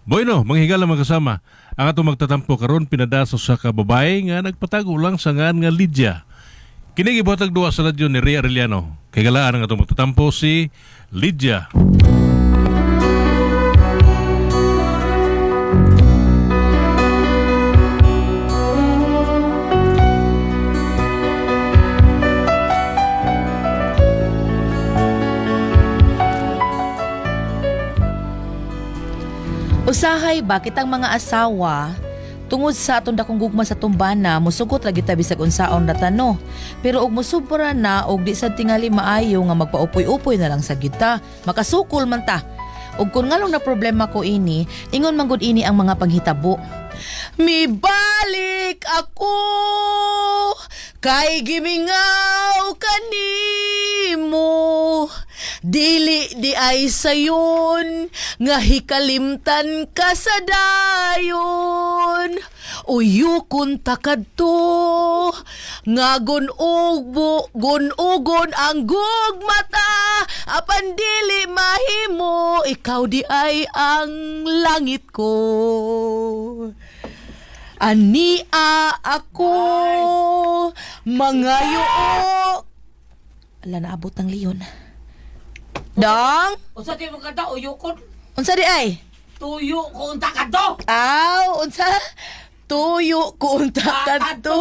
Bueno, manghigala mga kasama. Ang atong magtatampo karon pinadaso sa kababae nga nagpatago lang sa ngan nga Lydia. Kini gibuhatag duwa sa radyo ni Ria Arellano. Kay galaan ang atong magtatampo si Lydia. Usahay bakit ang mga asawa tungod sa atong dakong gugma sa tumbana musugot ra gyud ta bisag unsaon ratano, pero og musubra na og di sad tingali maayo nga magpaupoy-upoy na lang sa kita, makasukol man ta. Ug kun ngalong na problema ko ini, ingon man gud ini ang mga panghitabo. Mibalik ako kay gimingaw kanimo, dili di ay sayon nga hikalimtan ka sa dayon. Uyukon takadto nga gunugon ang gugmata, apan dili mahimo, ikaw di ay ang langit ko. Ania ako mangayo. Ala, naabot ng leon. Dong? Unsa di mo kada uyukon? Unsa di ay? Tuyo ko unta kadto. Aw, unsa? Tuyo ko unta kadto.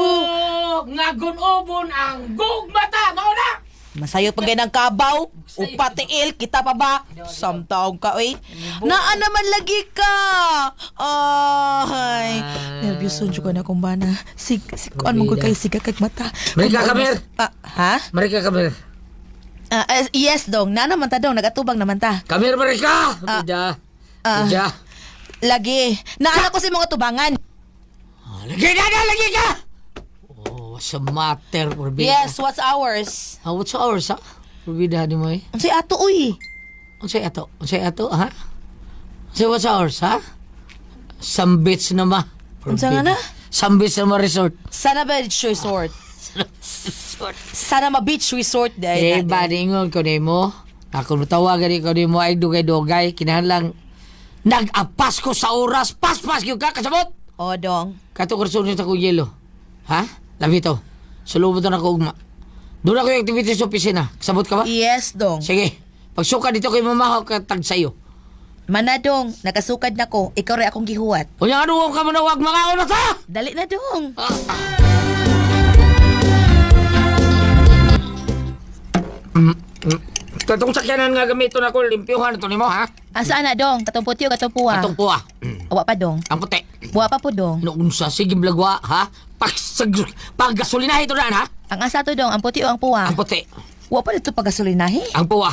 Ngagon ubon ang gugmata mao na. Masayo pa ng kabaw, upatiil kita pa ba? Samtaong ka, oy. Naa naman lagi ka. Ay, nervyoso jud ko na kung bana. Kuan mo ko kay siga kag mata. Marika, come here. Ha? Marika, come here. Yes, dong. Na naman ta, dong. Nagatubang naman ta. Come here, Marika. Medya. Medya. Lagi. Naala ko si mga tubangan. Lagi ka. Oh, what's the matter, Porbida? Yes, what's ours? What's ours, ha? Porbida, di mo eh. Unsay ato, uy? Unsay ato, ha? Unsay what's ours, ha? Some beach na ma. Unsa nga na? Some beach na ma resort. Sana beach resort. Sana ma beach resort dahil. Baringon ko nimo. Ako nutawagan ko nimo ay dugay-dugay. Kinahanglang nag-apas ko sa oras. Pas-pas yung kakasabot. O, dong. Kato kursun sa kong yelo. Ha? Labito. Sulubot na ako ugma. Doon ako yung activity sa opisina. Kasabot ka ba? Yes, dong. Sige. Pagsuka dito kay mamahaw katag sa'yo. Manadong, nakasukad na ko. Ikaw rin akong gihuwat. Kunya ano ka manawag mga oras ha? Dali na dong. Katong sakyanan nga gamito na ko, limpyuhan ito nimo ha? Asa na dong? Katong puti o katong puwa? Katong puwa. Awa pa dong. Ang puti. Buwa pa po dong. Noon sa sige blagwa ha? Pag-gasolina ito na ha? Ang asa to dong, ang puti o ang puwa? Ang puti. Wa pa dito pagasolinahi. Ang puwa.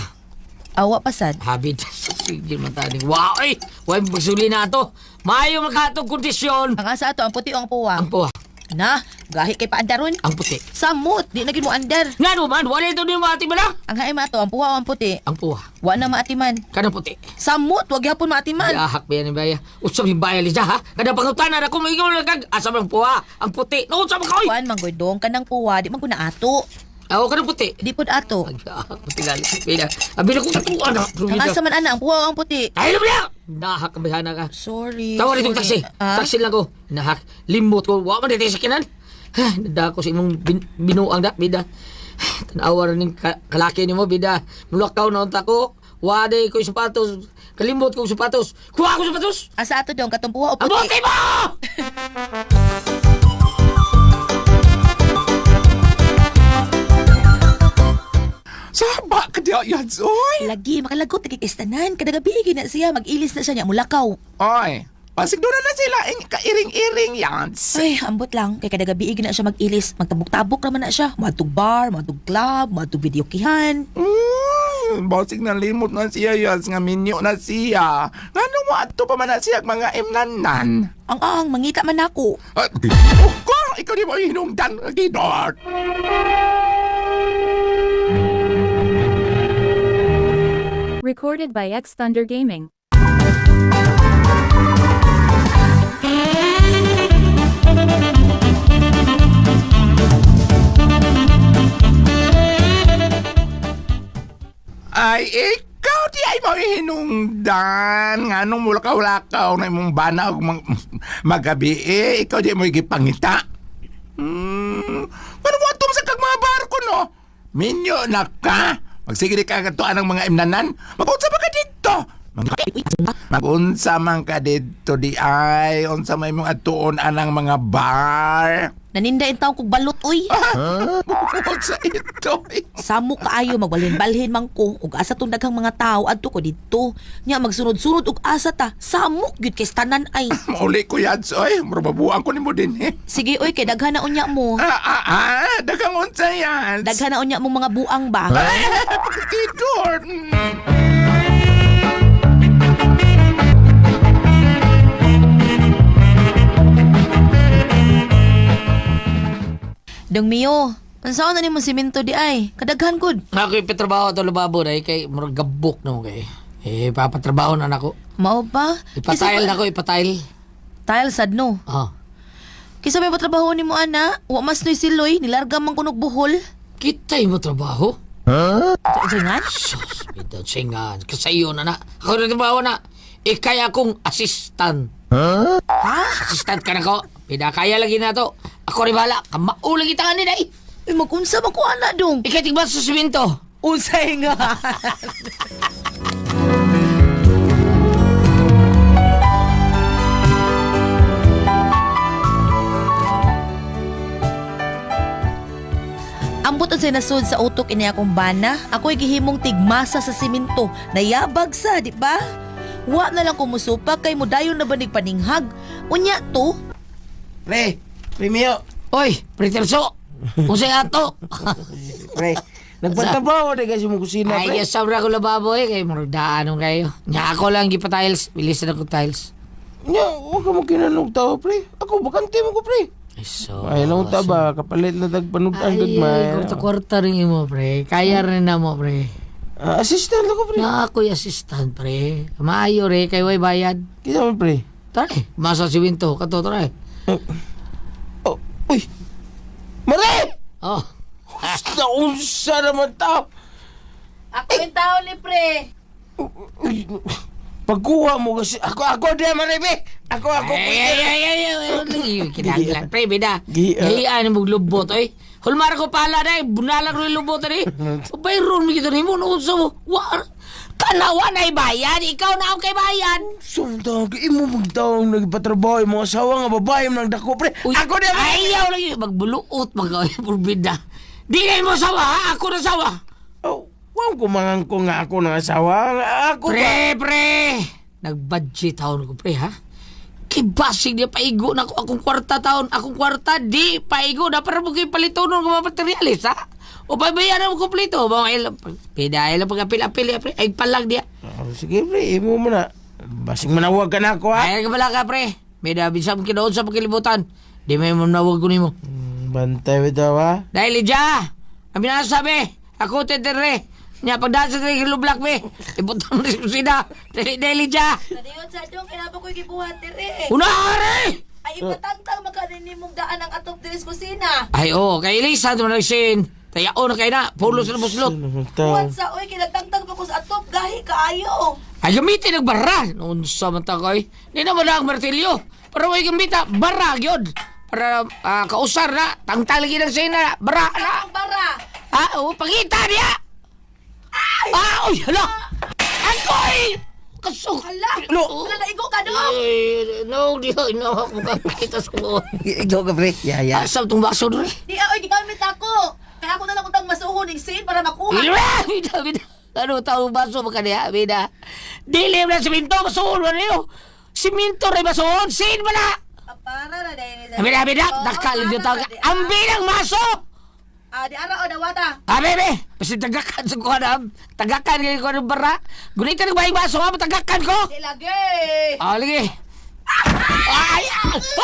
Awa pa sad. Habit. Sige mataning. Wow ay! Huwag pagsulina ito. Mayo makatong kondisyon. Ang asa to, ang puti o ang puwa? Ang puwa. Na, gahi kay paandaron. Ang puti. Samot, di na gid mo andar. Nga naman, wala ito ni mati ba na? Ang haima to, ang puwa o ang puti? Ang puwa. Wa na maatiman. Kanang puti. Samot, wag yapon maatiman. Yahak ba yan ni Baya? Usap yung Baya Liza ha? Kada pangutanan ako may ikaw nagkag. Asam ang puwa. Ang puti. Noon sa mga koy. Kuan manggoy dong, kanang puwa, di man ko na ato. Ako kanang puti. Di pod ato. Yahak, puti gali. Bida. Abi na kong katuan ha. Ang asa man ana, ang puwa o ang puti? Ay, alam niya! Nahak ang bihana ka. Sorry. Tawa rin itong taksi. Ah? Taksi lang ko. Nahak. Limot ko. Wa man dito sa kinan. Nada ko sa imong binuang da, bida. Tanawa rin kalaki ni mo, bida. Mulakaw na unta ko. Waday ko yung sapatos. Kalimot ko yung sapatos. Kuha ko yung sapatos! Asa ato dong, katong puwa o puti? Abuti mo! Saba ka diya yan, oy! Lagi, makalagot, nagikistanan. Kadagabi, na siya, mag-ilis na siya niya, mulakaw. Oy, pasig doon na sila, kairing-iring yan. Ay, ambot lang. Kaya kadagabi, na siya mag-ilis. Magtabok-tabok naman na siya. Matug bar, matug club, matug videokihan. Basig na limot na siya yan, nga minyo na siya. Nga mo ato pa man na siya mga imnanan. Ang mangita man ako. Ikaw di mo hinungdan, Gidor. Recorded by X Thunder Gaming. Ay, ikaw di ay mo Ay, hinungdan. Nga nung mulakaw-lakaw na imong bana o magabi ikaw di mo igipangita. Ano mo atom sa kag mga barko, no? Minyo na ka. Magsige di ka katuan ng mga imnanan. Mag-unsa ba ka dito? Mag-unsa man ka dito di ay. Unsa may mong atuon anang mga bar. Naninda in taong kog balot, uy. Unsa ito? Samok kaayo magbalhin-balhin man ko ug asa tong daghang mga tao adto ko dito. Nya magsunod-sunod ug asa ta. Samok gyud kay tanan ay. Mauli ko yan, soy. Murababuan ko ni mo din, eh. Sige oy kay daghan na unya mo. Dagang unsa yan. Daghan na unya mo mga buang ba. Pagkakidor. Dong Mio, unsaon na nimo simento di ay? Kadaghan gud. Ako ipatrabaho ito lababo na kay murag gabok na mo kay. Papatrabaho na nako. Mao ba? Ipatile na ko, ipatile. Tile sad no. Ah. Kisa may patrabaho nimo ana, wa mas noy siloy nilarga man kunog buhol. Kita'y mo trabaho? Jangan? Sus, bitaw singan. Kasayo na na. Ako na trabaho na. Ikay akong assistant. Ha? Assistant ka na ko. Pinakaya lagi na to. Ako rin bahala. Kamao lagi tangan ni day. Ay magunsa ba ko ana dong? Ikay tigba sa simento. Unsay nga? Ambot unsay nasud sa utok ini akong bana, ako'y gihimong tigmasa sa simento. Nayabag sa, di ba? Wa na lang kumusupak kay mudayon na banig paninghag. Unya to? Pre, Primio. Oy, Preterso. Usay ato. Pre, nagpatabaho na kasi mong kusina, pre. Ay, sabra ko lababo kay muragdaan kayo. Nya ako lang gipa-tiles. Bilis na ko tiles. Nya, huwag ka mo kinanong tao, pre. Ako, bakante mo ko, pre. Ay, so. Ay, lang ta ba? Kapalit na tagpanutan, gagmay. kwarta rin mo, pre. Kaya rin na mo, pre. Assistant ako, pre. Na ako'y assistant, pre. Maayo, re. Kayo ay bayad. Kita mo, pre. Tari, masa si Winto. Kato, tari. Oh, uy. Mare! Oh. Naunsa naman tao. Ako yung tao ni pre. Uy, pagkuha mo kasi. Ako din, Mare, be. Ako. Kinaglan. Pre, bida. Gi- Hiyan mo lubot, oy. Hulmar ko pala na, bunalang rin lubot rin. Bayron mo kita rin mo, noon mo. Kanawa na bayan, ikaw na ako kay bayan. Sundog, imo magtaong nagpatrabaho yung mga asawa nga babae mo nagdako, pre. Uy, Ako din, Mare. ayaw lang yun, magbuluot, mag-bida. Di na mo sawa, ha? Ako na sawa. Oh, wag ko mangang ko nga ako ng asawa. Ako ba? Pre! Nag-budget taon ko, pre, ha? Kibasig niya paigo na ako akong kwarta taon. Akong kwarta, di paigo na para mo kayo palito nung mga materialis, ha? O babayaran mo kumplito. Mga ilang, pidaya lang pag-apil-apil, pre. Ay palag diya. Oh, sige, pre. Imo mo na. Basing manawag ka na ako, ha? Ay, kabala ka, pre. May nabisa mo kinoon sa pagkilibutan. Di may manawag ko ni mo. Bantay bitaw, ha? Dahil, Lidya, ang binasabi, ako tetere. Nya pagdaan sa tigilo black be. Ibutan mo rin sina. Dahil, Lidya. Nadiyon sa dong, kailangan ko'y gibuhat dire. Unari! Ay ipatangtang makanin mong daan ang atong diris kusina. Ay, oo. Kay Elisa, ito na sin. Tayao na kayo na. Pulos na buslot. Buwan sa oy, kinagtangtang pa ko sa atop, gahi kaayo. Ay, gamitin ng barra. Noon sa mata ko ay. Hindi naman na ang martilyo. Pero may gamita, barra, yun. Para kausar na. Tangtang lagi ng sina. Barra na. Ang bara. Oo, pangita niya. Uy, hala. Ako'y. Kasok. Hala, No. wala naigo ka dong. No, di no. Makakita sa ko. Ikaw ka, pre. Yaya. Asam itong baso doon eh. Di oy, gigamit ako. Kaya ako na lang utang masuhon ng sin para makuha. Bida. Ano taong baso mo kaniya, bida. Dilim na siminto, basuhon mo niyo. Siminto rin basuhon, sin mo na. Para na dahil. Bida, nakal yung tawag. Ang bilang maso! Di ara o dawata. Bebe, kasi tagakan sa kuha na. Tagakan kayo ko ng bara. Gunitan ng bayang baso ha, matagakan ko. Di lagi. Lagi. Ay!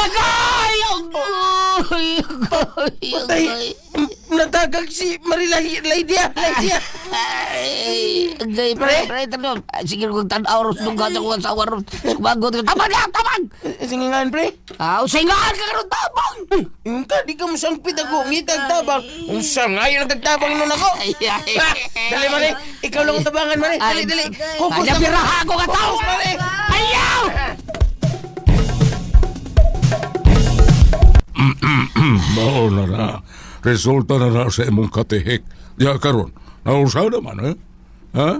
Agay! Agay! Patay. natagag si Marila Lydia. Ay, gay pre, tanong. Sige kung tanaw ros nung gata ko sa waros. Sumagot ka. Tabang! Singingan, pre. Usingahan ka karon tabang. Yung ka, di ka masangpit ako. Ngitag tabang. Ang sangayon ang tagtabang nun ako. Dali, Mare. Ikaw lang ang tabangan, Mare. Dali. Kukos Kanya piraha ko ka tao. Mare. Ayaw! Mao na na. Resulta na na sa imong katihik. Diya karon, nausa naman, eh? Ha?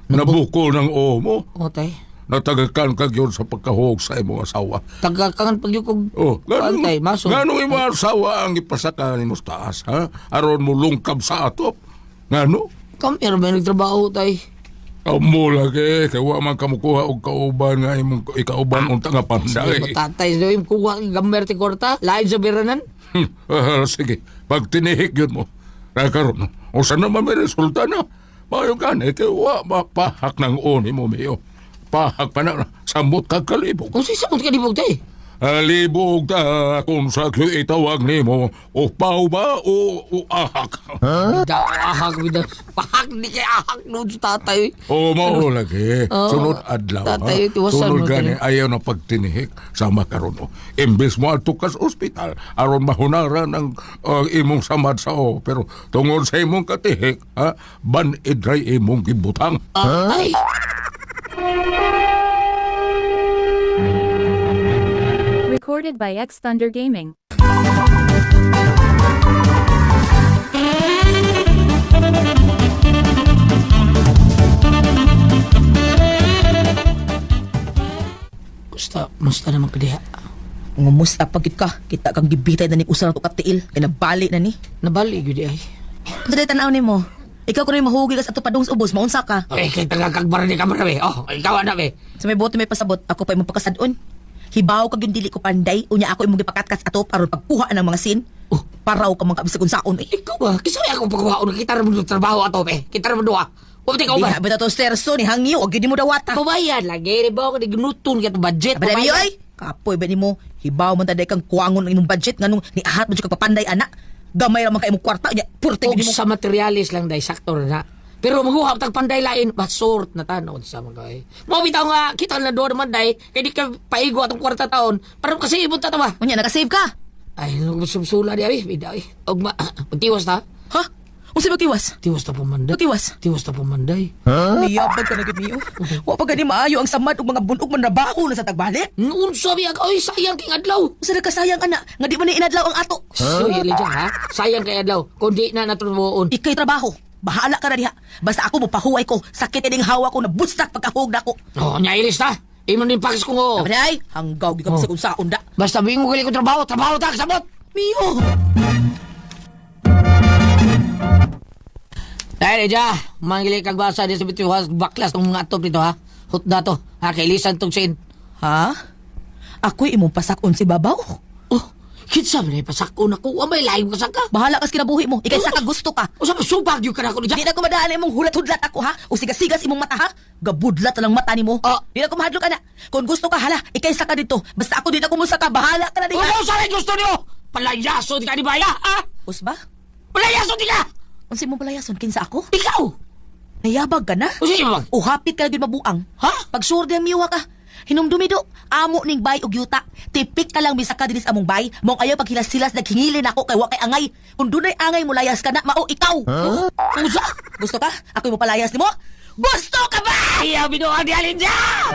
Nabuko ng oo mo. Otay. Natagakan ka yun sa pagkahog sa imong asawa. Tagakangan pag yung kong... Oh, Antay, maso. Ganong imong asawa ang ipasaka ni mo sa taas, ha? Aron mo lungkab sa atop. Ngano? Kami may nagtrabaho, tay. Amo lagi, kaya wa man kamukuha og kauban nga imong ikauban unta nga panday. Matatay sa yung kuha ng gamber ti korta. Lain sa biranan. Sige, pag tinihik yun mo, kaya karon, o saan naman may resulta na? Mayo gani, kaya wa mapahak ng oni mo, Mayo. Pahak pa na, samot kag kalibog. Kung sisamot ka di tay. Alibog ta kung sa itawag ni mo, o pau ba o ahak? Ahak, bida. Pahak, di kay ahak noon sa tatay. O mao lagi, sunod adlaw. Tatay, tiwasan Sunod mo gani, tayo. ayaw na pagtinihik sa makaroon. Imbes mo ato kas ospital, aron mahunaran ang imong samad sa o. Pero tungod sa imong katihik, ha, ban-idray imong gibutang. Ay! Recorded by X Thunder Gaming. Musta naman ka diha? Ngumusta pagit ka? Kita kang gibitay na ni usa na to katiil. Kaya nabali na ni. Nabali, gudi ay. Ano tayo tanaw ni mo? Ikaw ko na yung mahugi ka sa padung sa ubos. Maunsa ka? Ay, kay tagakagbara ni kamera, be. Oh, ikaw na, be. Sa may boto may pasabot, ako pa yung pagkasadon. Hibaw kag yung dili ko panday. Unya ako yung magipakatkas atop aron pagkuha ng mga sin. Paraw ka mga kabisag unsaon eh. Ikaw ba? Kisay ako pagkuhaon. Kita rin mo ng trabaho ato, be. Kita rin mo doha. Huwag ikaw ba? Diha ba to sterso ni hangyo? Huwag yun mo dawata. Babayan lagi. Di ba ako nagnuton ka budget? Aba na ay! Kapoy ba ni mo? Hibaw man taday kang kuwangon ng inyong budget nga nung niahat mo kag papanday anak. Gamay raman kay imong kwarta nya. Purte Huwag gid mo. sa materialis lang, day. Sakto na. Pero maghuhap tag panday lain, basort na tanaw sa mga kay. Mo bitaw nga kita na do naman day, kay di ka paigo atong kwarta taon. Para kasi ibon ta ba? Unya naka-save ka. Ay, nagsusula di ay, biday. Og magtiwas ta. Ha? Unsa ba tiwas? Tiwas ta pamanday. Tiwas. Tiwas ta pamanday. Niyabag ka na gid niyo. Wa pa gani maayo ang samad ug mga bunog man nabaho na sa tagbalik. Noon sabi ako, ay sayang king adlaw. Unsa na kasayang anak nga di man ni inadlaw ang ato. So, yun ha? Sayang kay adlaw. Kung di na natutuon. Ikay trabaho. Bahala ka na diha. Basta ako mopahuway ko. Sakit ding hawa ko na bustak pagkahug na ko. Oh, nyailis ta. Imo din pakis ko ngo. Sabi ay, hanggaw gid ka sa unsaon da. Basta bingo gali ko trabaho ta kasabot. Miyo. Dahil Eja, manggili kag basa di sa bituhas baklas ng mga atop dito ha. Hot na to. Ha, kay lisan tong sin. Ha? Ako'y imong pasakon si babaw. Oh, kitsa man ay pasakon ako. Amay laing pasaka. Bahala ka sa kinabuhi mo. Ikay sa gusto ka. O sa subag yung ka na ako ni Di na ko madaan imong hulat-hudlat ako ha. O sigas-sigas imong mata ha. Gabudlat lang mata ni mo. Ah. Di na ko mahadlok ka na. Kung gusto ka hala, ikay sa ka dito. Basta ako di na kumusaka. Bahala ka na diha. Ano sa gusto niyo? Palayaso di ka ni Baya, ha? Usba? Palayaso di ka! Unsa imong palayason kinsa ako? Ikaw! Nayabag ka na? O sige bang? O hapit ka na din mabuang. Ha? Pag sure di ang miwa ka. Hinumdumido, amo ning bay og yuta. Tipik ka lang bisa ka dinis among bay. Mong ayaw paghilas-hilas naghingilin ako kay wa kay angay. Kung dunay angay mo layas ka na, mao ikaw. Usa? Gusto ka? Ako mo palayas nimo? Gusto ka ba? Ayaw binuang di alin dyan!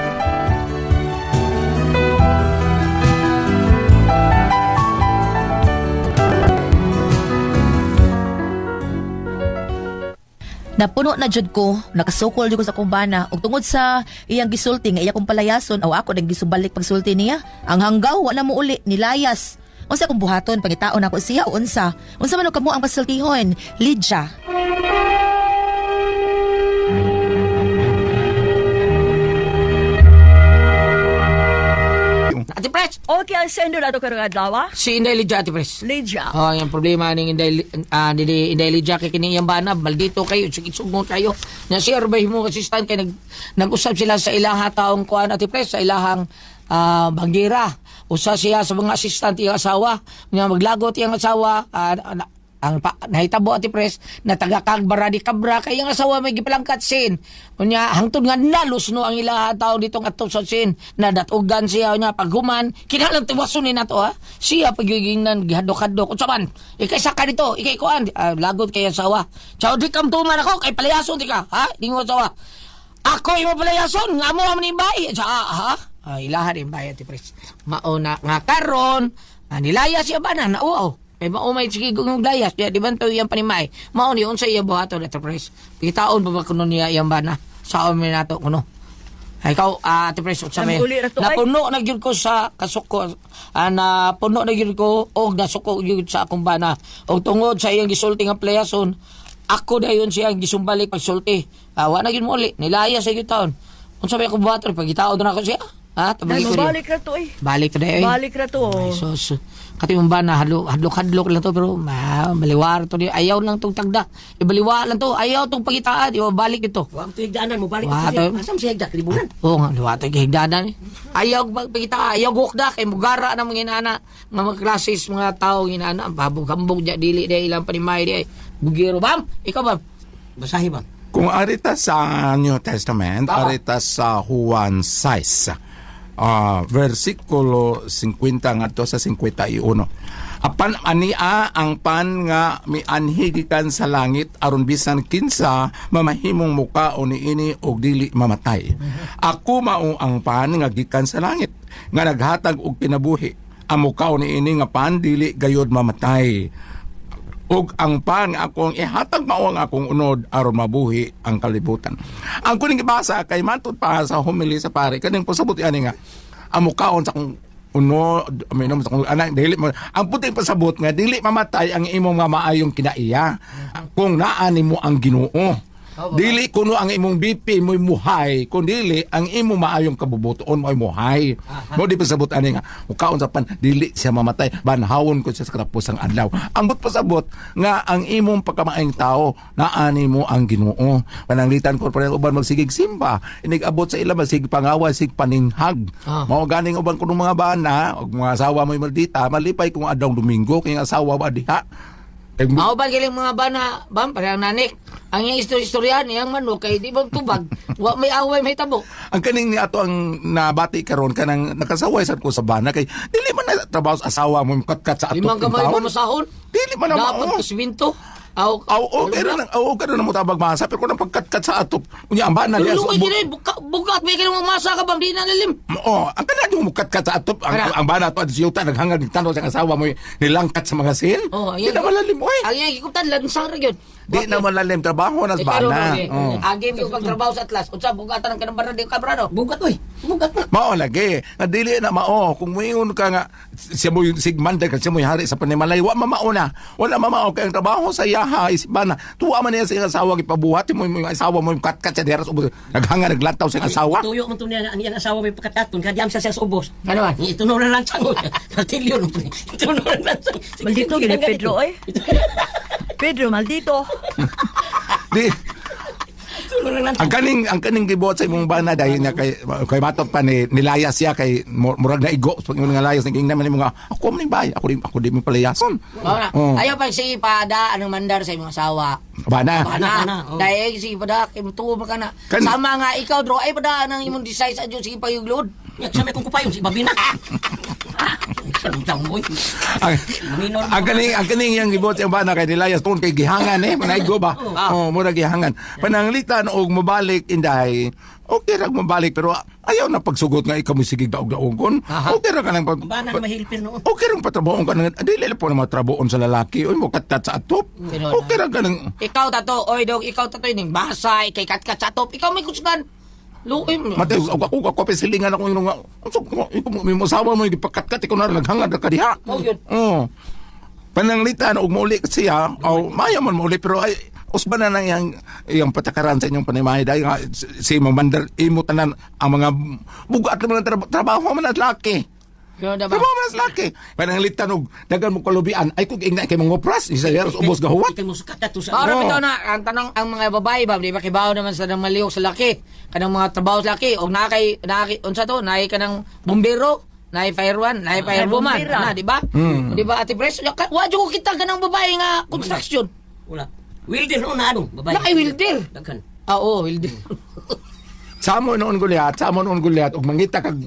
Napuno na jud ko, nakasukol jud ko sa kumbana ug tungod sa iyang gisulti nga iya kong palayason aw ako nang gisubalik pagsulti niya. Ang hanggaw wala mo uli nilayas. Unsa kong buhaton pangitaon ako siya unsa? Unsa man og kamo ang pasultihon? Lydia. Ate Pres! Okay, ang sendo na ito karong adlaw. Si Inday Lydia, Ate Pres. Lydia. Oh, yung problema ni Inday Lydia kay kini iyang bana, maldito kayo, sugot kayo. Na si Arbay mo assistant kay nag-usap sila sa ilang taong kuan Ate Pres, sa ilahang bangira. Usa siya sa mga assistant iyang asawa, nga maglagot iyang asawa, ang nahitabo ati pres na taga Kagbara di Kabra kay ang asawa may gipalangkat sin unya hangtod nga nalos no ang ilaha tawo ditong ato sa sin nadatugan siya unya paghuman kinalang tiwason ni nato ha siya pagigingnan gihadok-hadok unsaman ikay saka dito ikay kuan lagot kay asawa ciao di kam tuman ako kay palayason di ka ha di mo asawa ako imo palayason nga mo man imbay ha ilaha din bayad ti pres mauna nga karon nilaya siya ba na nauaw kay maumay sige kung layas ya di bantaw yang panimay mao ni unsa iya buhaton at pres pitaon pa ba kuno niya yang bana saon mi nato kuno ay ikaw ate pres unsa may Uli ra to, ay. napuno na gyud ko sa kasuko napuno na gyud ko og nasuko gyud sa akong bana og tungod sa iyang gisulti nga playason ako dayon siya ang gisumbalik pagsulti wa na gyud mo uli nilaya sa gyud taon unsa may akong buhaton pagitaod na ako siya ha Ay, tabalik ko diya. mabalik ra to eh. Balik to day. Balik ra to. Ay, sus. Kati yung ba na hadlok-hadlok lang to pero baliwar to di ayaw lang tong tagda. Ibaliwa lang to. Ayaw tong pagitaan. Di ba balik ito. Wa to higdanan mo balik Wa siya. to. Asam siya higda libunan. Oo nga, liwa to higdanan. Ayaw pagitaan. Ayaw gukda kay mugara na mga inana. Mga klases mga tao inana. Babog-hambog dya dili di ilang panimay di. Bugiro bam. Ikaw bam. Basahi ba? Kung arita sa New Testament, Ah. arita sa Juan 6, versikulo 50 ngadto sa 51. Apan ania ang pan nga mianhigikan sa langit aron bisan kinsa mamahimong muka o niini og dili mamatay. Ako mao ang pan nga gikan sa langit nga naghatag og kinabuhi. Ang muka o niini nga pan dili gayod mamatay. Ug ang pan nga akong ihatag mao ang akong unod aron mabuhi ang kalibutan. Ang kuning ibasa kay matud pa sa homily sa pare kaning pasabot ani nga ang mukaon sa akong unod aminom sa akong anak dili mo ang puting pasabot nga dili mamatay ang imong nga maayong kinaiya kung naa nimo ang Ginoo. Dili kuno ang imong BP mo'y muhay, kundi ang imong maayong kabubuton mo'y muhay. Mo di pasabot ani nga, mukaon sa pan dili siya mamatay, banhawon ko siya sa katapusang adlaw. Ambot pasabot nga ang imong pagkamaayong tao naani mo ang Ginoo. Pananglitan ko pa rin uban magsigig simba, inigabot sa ila sig pangawa sig paninghag. Mao ganing uban kuno mga bana, og mga asawa mo'y maldita, malipay kung adlaw Domingo kay asawa ba diha. Mao ba giling mga bana, bam, parang nanik. Ang iyang istorya niyang manok kay di ba tubag. Wa may away may tabo. Ang kaning ni ato ang nabati karon kanang nakasaway sad ko sa bana kay dili man na trabaho sa asawa mo katkat sa ato. Limang kamay mo masahon. Dili man na Dapat mao. kusminto. Kaya na mo tabag masa pero kung pagkat sa atop unya ang bana niya Luloy din bugat may kanang masa ka bang di na lalim. ang kana yung mukat sa atop ang bana to si yuta naghangad ng tanaw sa asawa mo nilangkat sa mga sin. Di na malalim oy. Ang iyang gikutan lansang ra gyud. Di na malalim trabaho nas bana. Agim yung pagtrabaho sa atlas. Unsa bugatan ang kanang barada yung kabrado? Bugat oy. Bugat na. Mao lagi nga dili na mao kung moingon ka nga siya mo sigmanda ka siya mo hari sa panimalay wa mamao na wala mamao kay ang trabaho sa yaha isbana tuwa man niya sa iyang asawa gipabuhat mo yung asawa mo yung katkat sa deras ubos naghanga naglataw sa iyang asawa Tuyo man to niya ang iyang asawa may pagkataton kadiam siya sa ubos. Ano man? Itunuran lang sang. Martilyo no. Itunuran lang sang. Maldito gini Pedro eh. Pedro, maldito. di Itunuran lang. ang kaning gibuhat sa imong bana dahil niya kay batot pa ni nilayas siya kay murag na igo pag nga layas naging naman mga ako man bay ako di mo palayason. Ayaw pa si pada anong mandar sa imong asawa. Bana. Ana, dahil si pada kay mutuo ba kana. Sama nga ikaw dro ay pada nang imong design sa Dios sige payuglod. Yak sa may kung kupayon si Babina. Sarutang mo. Ang kaning yang gibuhat sa bana kay nilayas ton kay gihangan manaygo ba. Murag gihangan. Pananglitan og mabalik inday. Okay ra mabalik pero ayaw na pagsugot nga ikaw mo sige daog-daogon. Okay ra kanang Bana na mahilpir noon. okay ra patrabaho ka nang dili po na matrabahoon sa lalaki oy mo katkat sa atop. Okay ra kanang Ikaw tato, oy dog, ikaw tato ning basay kay katkat sa top. Ikaw may kusgan. Luim. Matay ako pesilingan ako yung nga mo sawa mo gipakatkat ikaw na naghangad ka diha. Pananglitan og mauli siya o maya man mauli pero ay usban na nang yang patakaran sa inyong panimay dahil nga si mamandar imo tanan ang mga bugat naman ng trabaho man at laki. Trabaho man at laki. Pananglitan og dagan mo kalubian ay kung ingna kay mga opras isa yaros ubos gahuwat. Ikaw mo sukat to sa. Para bitaw na ang tanong ang mga babae ba di ba kibaw naman sa nang maliok sa laki. Kanang mga trabaho sa laki og nakay unsa to, naay kanang bombero. Naay fire one, naay fire woman, bombera. na, di ba? Di ba, Ate Pres? Wa jud ko kita ganang babae nga construction. Wala. Wilder no na ano, babae. Naay wilder. Daghan. Oo, wilder. Samo noon guliat, og mangita kag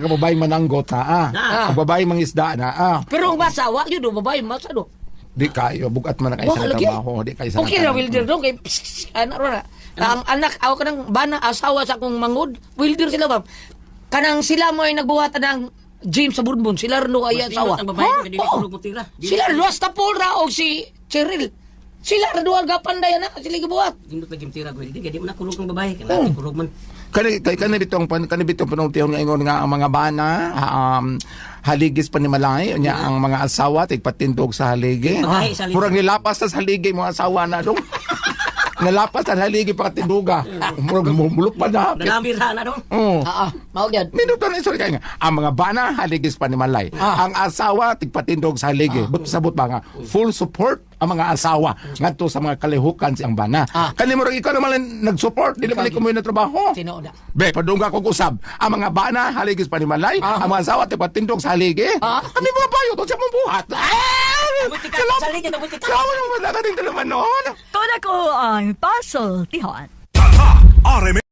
babaeng mananggot na Ah. og babaeng mangisda na Pero ang basawa, yun do, babae, masa do. Di kayo bugat man na kayo Wah, sa lagi. trabaho, di kayo sa Okay na, wilder do, kay, ano na, ang anak, ako kanang bana, asawa sa akong mangod, wilder sila ba? Kanang sila mo ay nagbuhatan ng James sa Bourbon, sila rin do ay asawa. Ang babae Ha? kay di Oo. kulog mo tira. Sila rin do, hasta Paula o si Cheryl. Sila rin do, ang gapanday na, sila gibuhat. Dimot lagi tira ko. Di di man kulog ng babae, kaya kulog man. kani bitong panutihon nga ingon nga ang mga bana haligis pa ni malay nya ang mga asawa tigpatindog sa haligi. Babae sa haligi. Murag nilapas ta sa haligi mga asawa na dong. Nalapas ta sa haligi pagkatinduga. Murag mulok pa na. Nalambira na do. Oh. Mao gyud. Minuto na istorya kaya nga. Ang mga bana, haligis pa ni Malay. Ang asawa, tigpatindog sa haligi. Sabot ba nga, full support ang mga asawa ngadto sa mga kalihukan siyang bana. Kani mo ikaw naman nag-support, dili man ko mo na trabaho. Tinuod. Be, padungga kong usab. Ang mga bana, haligis pa ni Malay. Ang mga asawa, tigpatindog sa haligi. Kami mga bayo, to siya mong buhat. Sa haligi, nabuti ka. Salamat mo, wala ka din talaman noon. Kung ako ang puzzle, tihon. Tata, RMN